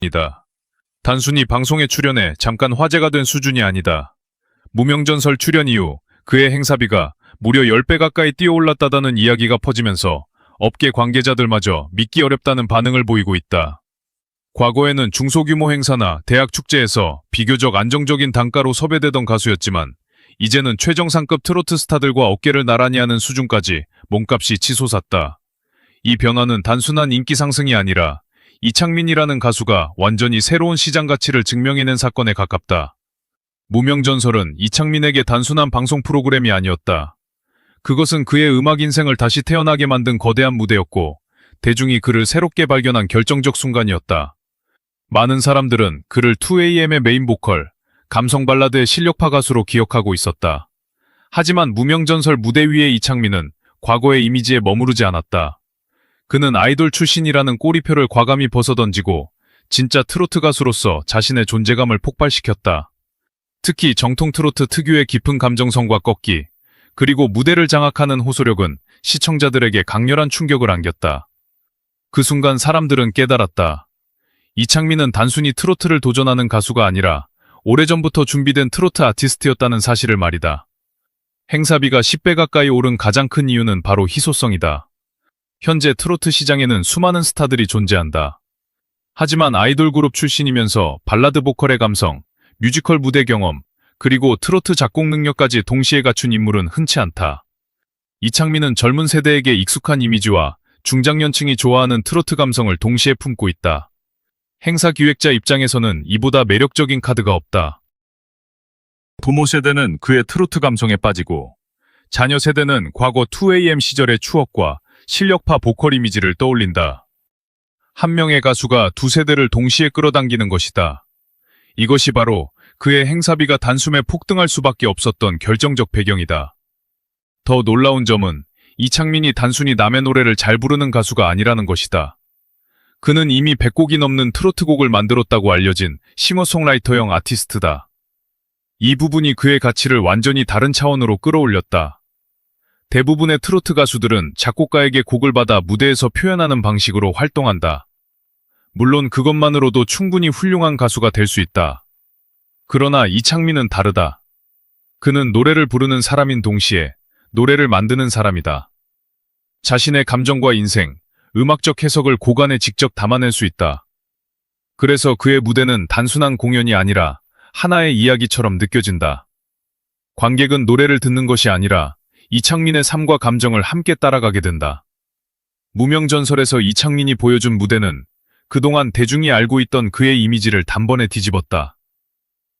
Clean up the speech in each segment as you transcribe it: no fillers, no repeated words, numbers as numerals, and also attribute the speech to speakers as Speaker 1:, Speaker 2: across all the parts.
Speaker 1: 이다. 단순히 방송에 출연해 잠깐 화제가 된 수준이 아니다. 무명전설 출연 이후 그의 행사비가 무려 10배 가까이 뛰어올랐다는 이야기가 퍼지면서 업계 관계자들마저 믿기 어렵다는 반응을 보이고 있다. 과거에는 중소규모 행사나 대학 축제에서 비교적 안정적인 단가로 섭외되던 가수였지만 이제는 최정상급 트로트 스타들과 어깨를 나란히 하는 수준까지 몸값이 치솟았다. 이 변화는 단순한 인기 상승이 아니라 이창민이라는 가수가 완전히 새로운 시장 가치를 증명해낸 사건에 가깝다. 무명전설은 이창민에게 단순한 방송 프로그램이 아니었다. 그것은 그의 음악 인생을 다시 태어나게 만든 거대한 무대였고 대중이 그를 새롭게 발견한 결정적 순간이었다. 많은 사람들은 그를 2AM의 메인 보컬, 감성 발라드의 실력파 가수로 기억하고 있었다. 하지만 무명전설 무대 위의 이창민은 과거의 이미지에 머무르지 않았다. 그는 아이돌 출신이라는 꼬리표를 과감히 벗어던지고 진짜 트로트 가수로서 자신의 존재감을 폭발시켰다. 특히 정통 트로트 특유의 깊은 감정성과 꺾기, 그리고 무대를 장악하는 호소력은 시청자들에게 강렬한 충격을 안겼다. 그 순간 사람들은 깨달았다. 이창민은 단순히 트로트를 도전하는 가수가 아니라 오래전부터 준비된 트로트 아티스트였다는 사실을 말이다. 행사비가 10배 가까이 오른 가장 큰 이유는 바로 희소성이다. 현재 트로트 시장에는 수많은 스타들이 존재한다. 하지만 아이돌 그룹 출신이면서 발라드 보컬의 감성, 뮤지컬 무대 경험, 그리고 트로트 작곡 능력까지 동시에 갖춘 인물은 흔치 않다. 이창민은 젊은 세대에게 익숙한 이미지와 중장년층이 좋아하는 트로트 감성을 동시에 품고 있다. 행사 기획자 입장에서는 이보다 매력적인 카드가 없다. 부모 세대는 그의 트로트 감성에 빠지고 자녀 세대는 과거 2AM 시절의 추억과 실력파 보컬 이미지를 떠올린다. 한 명의 가수가 두 세대를 동시에 끌어당기는 것이다. 이것이 바로 그의 행사비가 단숨에 폭등할 수밖에 없었던 결정적 배경이다. 더 놀라운 점은 이창민이 단순히 남의 노래를 잘 부르는 가수가 아니라는 것이다. 그는 이미 100곡이 넘는 트로트곡을 만들었다고 알려진 싱어송라이터형 아티스트다. 이 부분이 그의 가치를 완전히 다른 차원으로 끌어올렸다. 대부분의 트로트 가수들은 작곡가에게 곡을 받아 무대에서 표현하는 방식으로 활동한다. 물론 그것만으로도 충분히 훌륭한 가수가 될 수 있다. 그러나 이창민은 다르다. 그는 노래를 부르는 사람인 동시에 노래를 만드는 사람이다. 자신의 감정과 인생, 음악적 해석을 곡안에 직접 담아낼 수 있다. 그래서 그의 무대는 단순한 공연이 아니라 하나의 이야기처럼 느껴진다. 관객은 노래를 듣는 것이 아니라 이창민의 삶과 감정을 함께 따라가게 된다. 무명전설에서 이창민이 보여준 무대는 그동안 대중이 알고 있던 그의 이미지를 단번에 뒤집었다.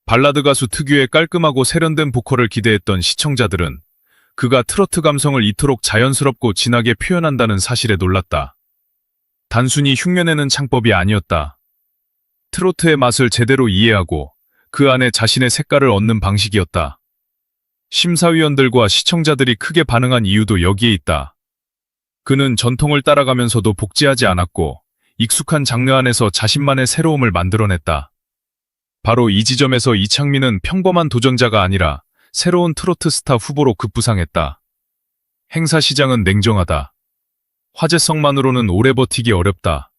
Speaker 1: 발라드 가수 특유의 깔끔하고 세련된 보컬을 기대했던 시청자들은 그가 트로트 감성을 이토록 자연스럽고 진하게 표현한다는 사실에 놀랐다. 단순히 흉내내는 창법이 아니었다. 트로트의 맛을 제대로 이해하고 그 안에 자신의 색깔을 얻는 방식이었다. 심사위원들과 시청자들이 크게 반응한 이유도 여기에 있다. 그는 전통을 따라가면서도 복제하지 않았고 익숙한 장르 안에서 자신만의 새로움을 만들어냈다. 바로 이 지점에서 이창민은 평범한 도전자가 아니라 새로운 트로트 스타 후보로 급부상했다. 행사 시장은 냉정하다. 화제성만으로는 오래 버티기 어렵다.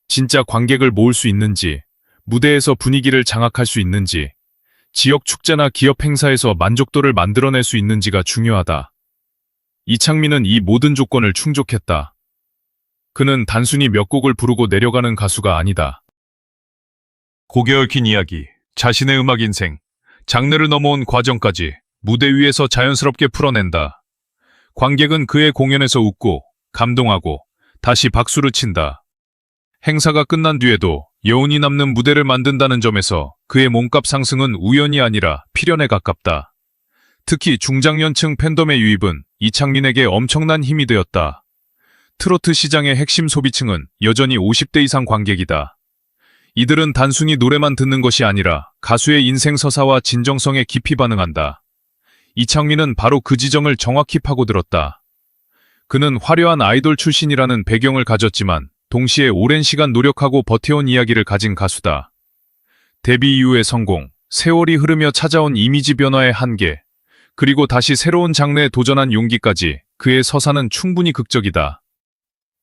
Speaker 1: 진짜 관객을 모을 수 있는지, 무대에서 분위기를 장악할 수 있는지, 지역 축제나 기업 행사에서 만족도를 만들어낼 수 있는지가 중요하다. 이창민은 이 모든 조건을 충족했다. 그는 단순히 몇 곡을 부르고 내려가는 가수가 아니다. 곡에 얽힌 이야기, 자신의 음악 인생, 장르를 넘어온 과정까지 무대 위에서 자연스럽게 풀어낸다. 관객은 그의 공연에서 웃고 감동하고 다시 박수를 친다. 행사가 끝난 뒤에도 여운이 남는 무대를 만든다는 점에서 그의 몸값 상승은 우연이 아니라 필연에 가깝다. 특히 중장년층 팬덤의 유입은 이창민에게 엄청난 힘이 되었다. 트로트 시장의 핵심 소비층은 여전히 50대 이상 관객이다. 이들은 단순히 노래만 듣는 것이 아니라 가수의 인생 서사와 진정성에 깊이 반응한다. 이창민은 바로 그 지점을 정확히 파고들었다. 그는 화려한 아이돌 출신이라는 배경을 가졌지만 동시에 오랜 시간 노력하고 버텨온 이야기를 가진 가수다. 데뷔 이후의 성공, 세월이 흐르며 찾아온 이미지 변화의 한계, 그리고 다시 새로운 장르에 도전한 용기까지 그의 서사는 충분히 극적이다.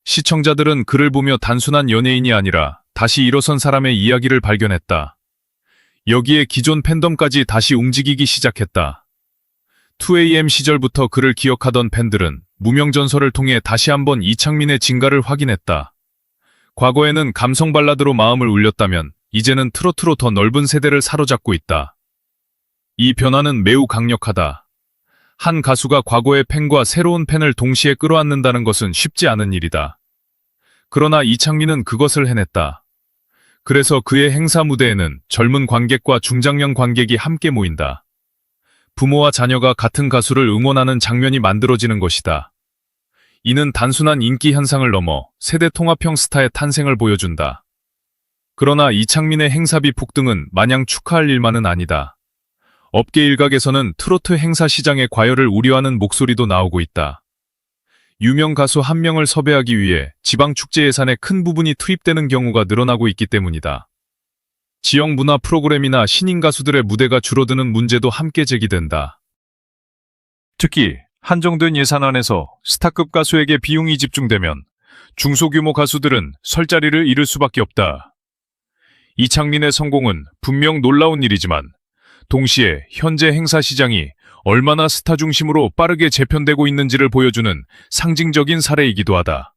Speaker 1: 시청자들은 그를 보며 단순한 연예인이 아니라 다시 일어선 사람의 이야기를 발견했다. 여기에 기존 팬덤까지 다시 움직이기 시작했다. 2AM 시절부터 그를 기억하던 팬들은 무명전설을 통해 다시 한번 이창민의 진가를 확인했다. 과거에는 감성 발라드로 마음을 울렸다면 이제는 트로트로 더 넓은 세대를 사로잡고 있다. 이 변화는 매우 강력하다. 한 가수가 과거의 팬과 새로운 팬을 동시에 끌어안는다는 것은 쉽지 않은 일이다. 그러나 이창민은 그것을 해냈다. 그래서 그의 행사 무대에는 젊은 관객과 중장년 관객이 함께 모인다. 부모와 자녀가 같은 가수를 응원하는 장면이 만들어지는 것이다. 이는 단순한 인기 현상을 넘어 세대 통합형 스타의 탄생을 보여준다. 그러나 이창민의 행사비 폭등은 마냥 축하할 일만은 아니다. 업계 일각에서는 트로트 행사 시장의 과열을 우려하는 목소리도 나오고 있다. 유명 가수 한 명을 섭외하기 위해 지방축제 예산의 큰 부분이 투입되는 경우가 늘어나고 있기 때문이다. 지역 문화 프로그램이나 신인 가수들의 무대가 줄어드는 문제도 함께 제기된다. 특히 한정된 예산 안에서 스타급 가수에게 비용이 집중되면 중소규모 가수들은 설 자리를 잃을 수밖에 없다. 이창민의 성공은 분명 놀라운 일이지만 동시에 현재 행사 시장이 얼마나 스타 중심으로 빠르게 재편되고 있는지를 보여주는 상징적인 사례이기도 하다.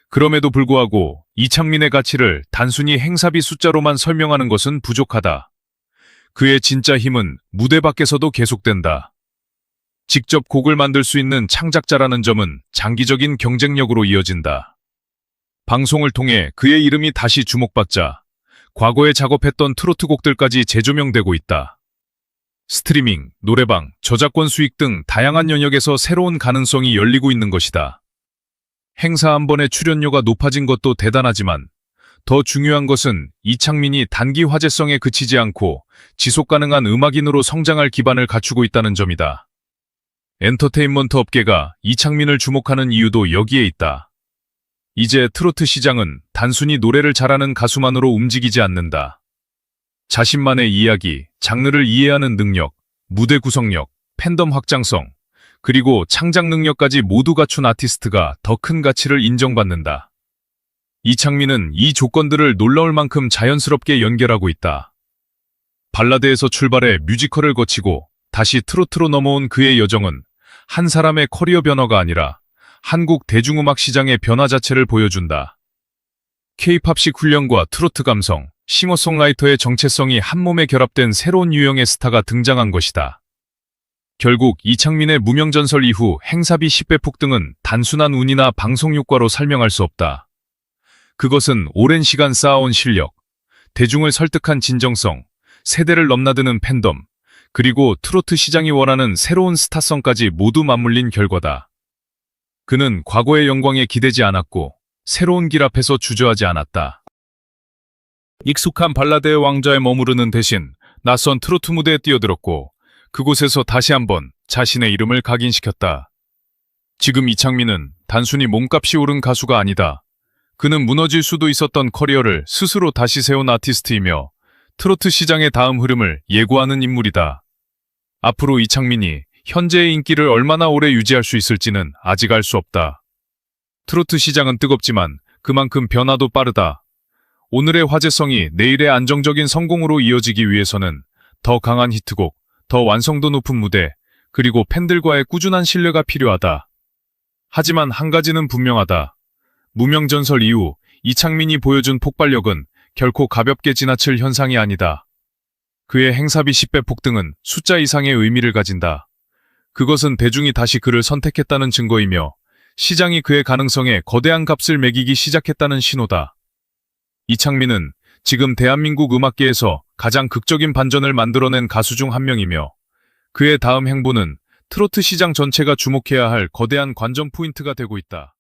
Speaker 1: 그럼에도 불구하고 이창민의 가치를 단순히 행사비 숫자로만 설명하는 것은 부족하다. 그의 진짜 힘은 무대 밖에서도 계속된다. 직접 곡을 만들 수 있는 창작자라는 점은 장기적인 경쟁력으로 이어진다. 방송을 통해 그의 이름이 다시 주목받자 과거에 작업했던 트로트 곡들까지 재조명되고 있다. 스트리밍, 노래방, 저작권 수익 등 다양한 영역에서 새로운 가능성이 열리고 있는 것이다. 행사 한 번의 출연료가 높아진 것도 대단하지만 더 중요한 것은 이창민이 단기 화제성에 그치지 않고 지속가능한 음악인으로 성장할 기반을 갖추고 있다는 점이다. 엔터테인먼트 업계가 이창민을 주목하는 이유도 여기에 있다. 이제 트로트 시장은 단순히 노래를 잘하는 가수만으로 움직이지 않는다. 자신만의 이야기, 장르를 이해하는 능력, 무대 구성력, 팬덤 확장성, 그리고 창작 능력까지 모두 갖춘 아티스트가 더 큰 가치를 인정받는다. 이창민은 이 조건들을 놀라울 만큼 자연스럽게 연결하고 있다. 발라드에서 출발해 뮤지컬을 거치고 다시 트로트로 넘어온 그의 여정은 한 사람의 커리어 변화가 아니라 한국 대중음악 시장의 변화 자체를 보여준다. K-팝식 훈련과 트로트 감성, 싱어송라이터의 정체성이 한몸에 결합된 새로운 유형의 스타가 등장한 것이다. 결국 이창민의 무명전설 이후 행사비 10배 폭등은 단순한 운이나 방송 효과로 설명할 수 없다. 그것은 오랜 시간 쌓아온 실력, 대중을 설득한 진정성, 세대를 넘나드는 팬덤, 그리고 트로트 시장이 원하는 새로운 스타성까지 모두 맞물린 결과다. 그는 과거의 영광에 기대지 않았고 새로운 길 앞에서 주저하지 않았다. 익숙한 발라드의 왕좌에 머무르는 대신 낯선 트로트 무대에 뛰어들었고 그곳에서 다시 한번 자신의 이름을 각인시켰다. 지금 이창민은 단순히 몸값이 오른 가수가 아니다. 그는 무너질 수도 있었던 커리어를 스스로 다시 세운 아티스트이며 트로트 시장의 다음 흐름을 예고하는 인물이다. 앞으로 이창민이 현재의 인기를 얼마나 오래 유지할 수 있을지는 아직 알 수 없다. 트로트 시장은 뜨겁지만 그만큼 변화도 빠르다. 오늘의 화제성이 내일의 안정적인 성공으로 이어지기 위해서는 더 강한 히트곡, 더 완성도 높은 무대, 그리고 팬들과의 꾸준한 신뢰가 필요하다. 하지만 한 가지는 분명하다. 무명전설 이후 이창민이 보여준 폭발력은 결코 가볍게 지나칠 현상이 아니다. 그의 행사비 10배 폭등은 숫자 이상의 의미를 가진다. 그것은 대중이 다시 그를 선택했다는 증거이며 시장이 그의 가능성에 거대한 값을 매기기 시작했다는 신호다. 이창민은 지금 대한민국 음악계에서 가장 극적인 반전을 만들어낸 가수 중 한 명이며 그의 다음 행보는 트로트 시장 전체가 주목해야 할 거대한 관전 포인트가 되고 있다.